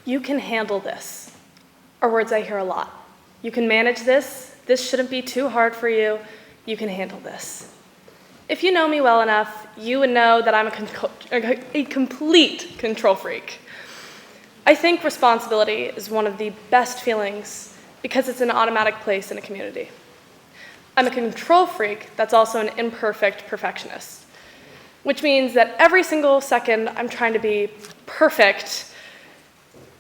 "You can handle this," are words I hear a lot. "You can manage this. This shouldn't be too hard for you. You can handle this." If you know me well enough, you would know that I'm a complete control freak. I think responsibility is one of the best feelings because it's an automatic place in a community. I'm a control freak that's also an imperfect perfectionist, which means that every single second I'm trying to be perfect,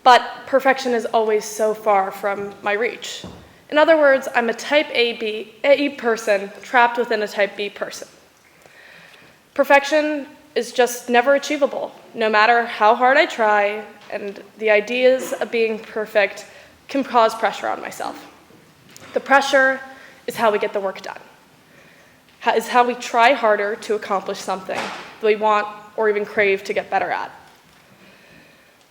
but perfection is always so far from my reach. In other words, I'm a type A person trapped within a type B person. Perfection is just never achievable, no matter how hard I try, and the ideas of being perfect can cause pressure on myself. The pressure is how we get the work done, is how we try harder to accomplish something that we want or even crave to get better at.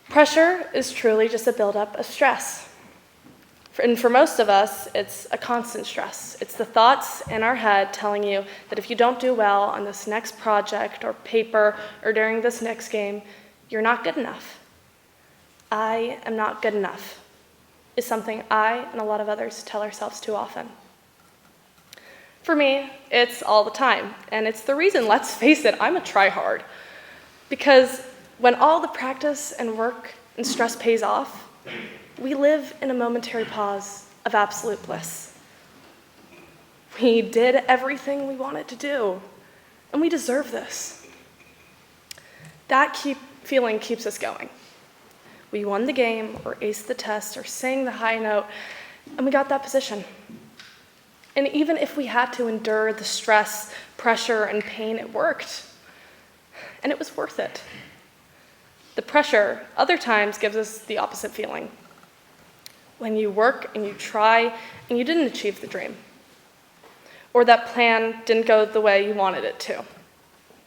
Pressure is truly just a buildup of stress. And for most of us, it's a constant stress. It's the thoughts in our head telling you that if you don't do well on this next project or paper or during this next game, you're not good enough. "I am not good enough" is something I and a lot of others tell ourselves too often. For me, it's all the time, and it's the reason, let's face it, I'm a tryhard. Because when all the practice and work and stress pays off, we live in a momentary pause of absolute bliss. We did everything we wanted to do, and we deserve this. That feeling keeps us going. We won the game, or aced the test, or sang the high note, and we got that position. And even if we had to endure the stress, pressure, and pain, it worked. And it was worth it. The pressure, other times, gives us the opposite feeling. When you work and you try and you didn't achieve the dream, or that plan didn't go the way you wanted it to.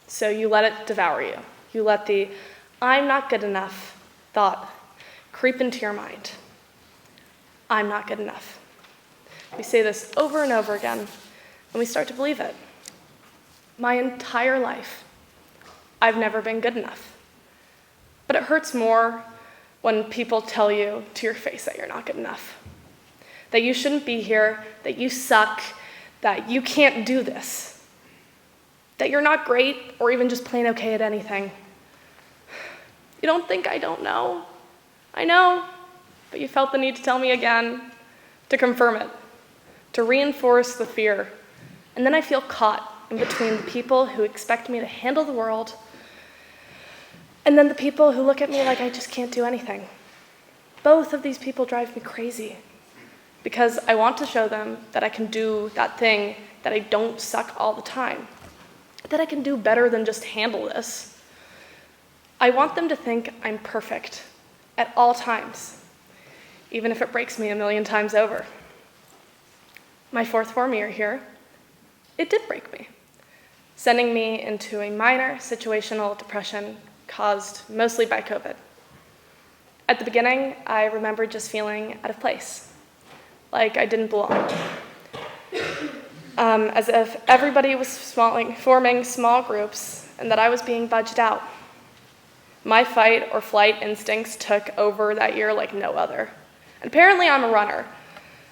So you let it devour you. You let the "I'm not good enough" thought creep into your mind. I'm not good enough. We say this over and over again, and we start to believe it. My entire life, I've never been good enough. But it hurts more when people tell you to your face that you're not good enough, that you shouldn't be here, that you suck, that you can't do this, that you're not great or even just plain okay at anything. You don't think I don't know? I know, but you felt the need to tell me again, to confirm it, to reinforce the fear. And then I feel caught in between the people who expect me to handle the world and then the people who look at me like I just can't do anything. Both of these people drive me crazy because I want to show them that I can do that thing, that I don't suck all the time, that I can do better than just handle this. I want them to think I'm perfect at all times, even if it breaks me a million times over. My fourth form year here, it did break me, sending me into a minor situational depression caused mostly by COVID. At the beginning, I remember just feeling out of place, like I didn't belong, as if everybody was forming small groups and that I was being budged out. My fight or flight instincts took over that year like no other. And apparently I'm a runner,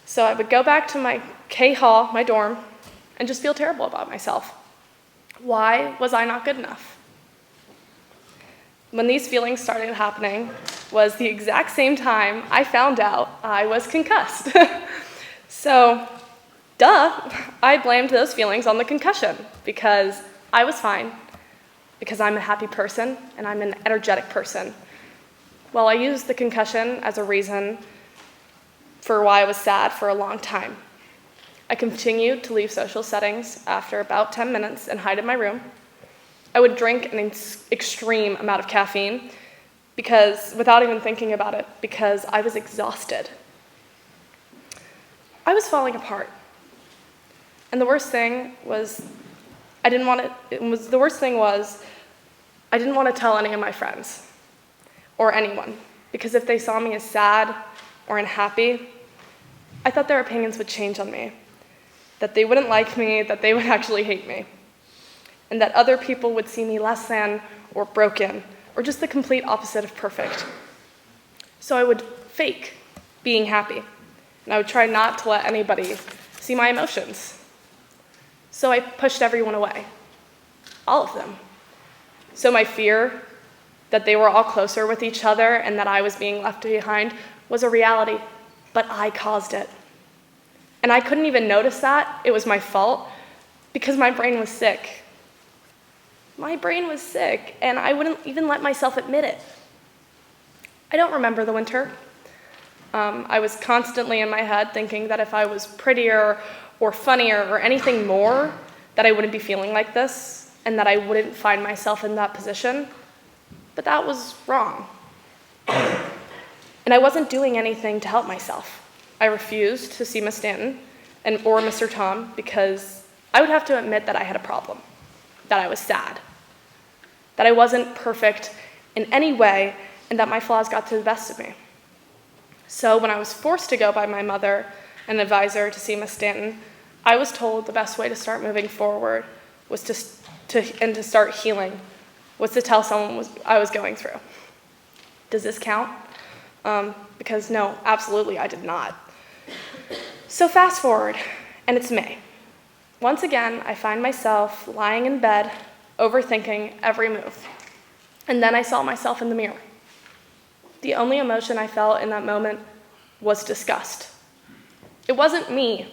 so I would go back to my K-Hall, my dorm, and just feel terrible about myself. Why was I not good enough? When these feelings started happening was the exact same time I found out I was concussed. So, I blamed those feelings on the concussion because I was fine, because I'm a happy person and I'm an energetic person. Well, I used the concussion as a reason for why I was sad for a long time. I continued to leave social settings after about 10 minutes and hide in my room. I would drink an extreme amount of caffeine without even thinking about it, because I was exhausted. I was falling apart. And the worst thing was I didn't want to tell any of my friends or anyone, because if they saw me as sad or unhappy, I thought their opinions would change on me, that they wouldn't like me, that they would actually hate me, and that other people would see me less than or broken or just the complete opposite of perfect. So I would fake being happy, and I would try not to let anybody see my emotions. So I pushed everyone away, all of them. So my fear that they were all closer with each other and that I was being left behind was a reality, but I caused it. And I couldn't even notice that it was my fault because my brain was sick. My brain was sick, and I wouldn't even let myself admit it. I don't remember the winter. I was constantly in my head thinking that if I was prettier or funnier or anything more, that I wouldn't be feeling like this and that I wouldn't find myself in that position. But that was wrong. And I wasn't doing anything to help myself. I refused to see Miss Stanton or Mr. Tom because I would have to admit that I had a problem, that I was sad, that I wasn't perfect in any way, and that my flaws got to the best of me. So when I was forced to go by my mother and advisor to see Miss Stanton, I was told the best way to start moving forward was to start healing, was to tell someone what I was going through. Does this count? Because no, absolutely I did not. So fast forward, and it's May. Once again, I find myself lying in bed, overthinking every move. And then I saw myself in the mirror. The only emotion I felt in that moment was disgust. It wasn't me.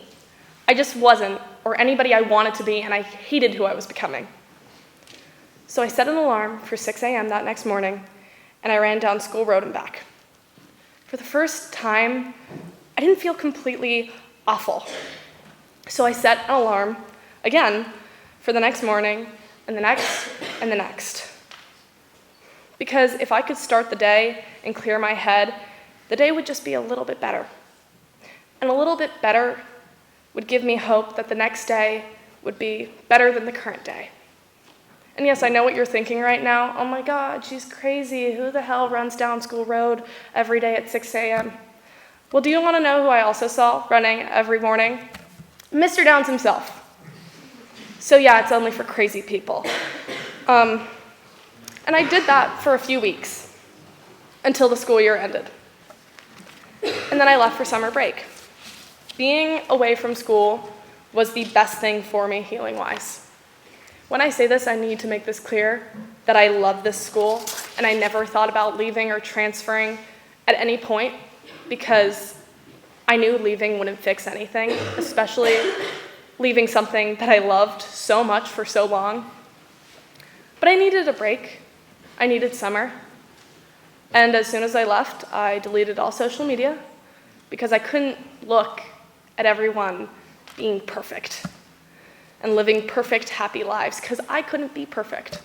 I just wasn't, or anybody I wanted to be, and I hated who I was becoming. So I set an alarm for 6 a.m. that next morning, and I ran down School Road and back. For the first time, I didn't feel completely awful. So I set an alarm, again, for the next morning, and the next, and the next. Because if I could start the day and clear my head, the day would just be a little bit better. And a little bit better would give me hope that the next day would be better than the current day. And yes, I know what you're thinking right now. Oh my God, she's crazy. Who the hell runs down School Road every day at 6 a.m.? Well, do you want to know who I also saw running every morning? Mr. Downs himself. So yeah, it's only for crazy people. And I did that for a few weeks until the school year ended. And then I left for summer break. Being away from school was the best thing for me healing-wise. When I say this, I need to make this clear that I love this school, and I never thought about leaving or transferring at any point because I knew leaving wouldn't fix anything, especially leaving something that I loved so much for so long. But I needed a break. I needed summer. And as soon as I left, I deleted all social media because I couldn't look at everyone being perfect and living perfect, happy lives because I couldn't be perfect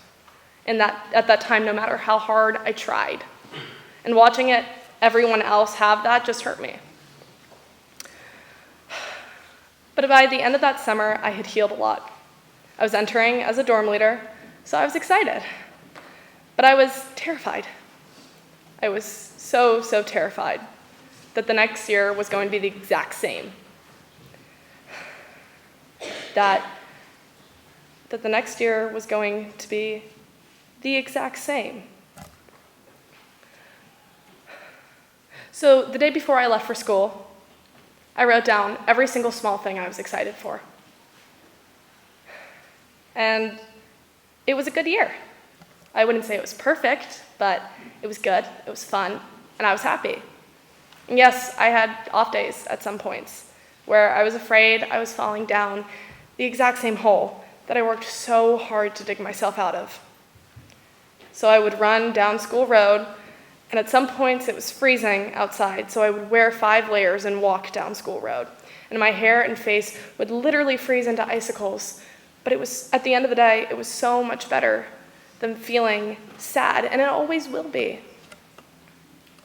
at that time, no matter how hard I tried. And watching everyone else have that just hurt me. But by the end of that summer, I had healed a lot. I was entering as a dorm leader, so I was excited. But I was terrified. I was so terrified that the next year was going to be the exact same. That the next year was going to be the exact same. So the day before I left for school, I wrote down every single small thing I was excited for. And it was a good year. I wouldn't say it was perfect, but it was good, it was fun, and I was happy. And yes, I had off days at some points where I was afraid I was falling down the exact same hole that I worked so hard to dig myself out of. So I would run down School Road, and at some points it was freezing outside, so I would wear 5 layers and walk down School Road. And my hair and face would literally freeze into icicles. But it was, at the end of the day, it was so much better than feeling sad, and it always will be.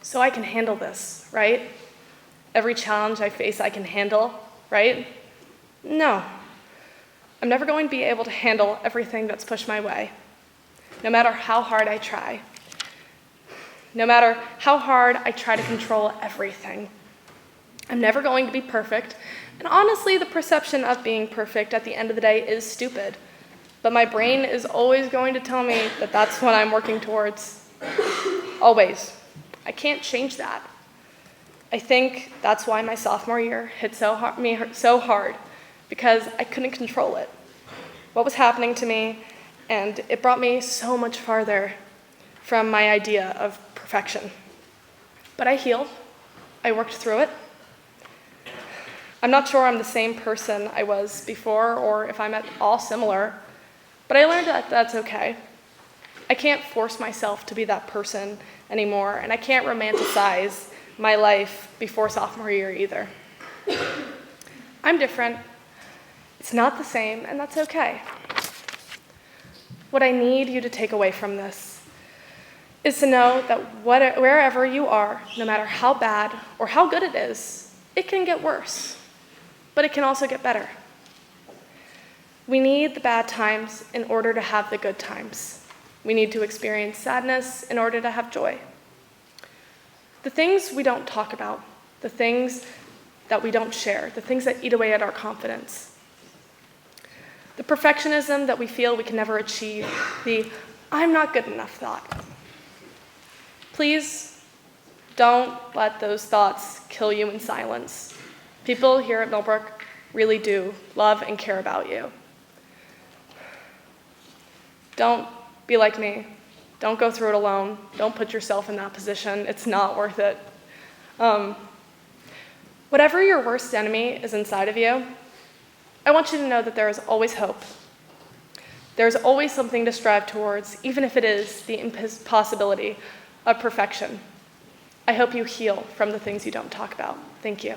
So I can handle this, right? Every challenge I face, I can handle, right? No. I'm never going to be able to handle everything that's pushed my way, no matter how hard I try. No matter how hard I try to control everything. I'm never going to be perfect, and honestly, the perception of being perfect at the end of the day is stupid. But my brain is always going to tell me that that's what I'm working towards. Always. I can't change that. I think that's why my sophomore year hit so hard, because I couldn't control it. What was happening to me, and it brought me so much farther from my idea of perfection. But I healed. I worked through it. I'm not sure I'm the same person I was before or if I'm at all similar, but I learned that that's okay. I can't force myself to be that person anymore, and I can't romanticize my life before sophomore year either. I'm different. It's not the same, and that's okay. What I need you to take away from this is to know that wherever you are, no matter how bad or how good it is, it can get worse, but it can also get better. We need the bad times in order to have the good times. We need to experience sadness in order to have joy. The things we don't talk about, the things that we don't share, the things that eat away at our confidence, the perfectionism that we feel we can never achieve, the "I'm not good enough" thought. Please don't let those thoughts kill you in silence. People here at Millbrook really do love and care about you. Don't be like me. Don't go through it alone. Don't put yourself in that position. It's not worth it. Whatever your worst enemy is inside of you, I want you to know that there is always hope. There's always something to strive towards, even if it is the impossibility of perfection. I hope you heal from the things you don't talk about. Thank you.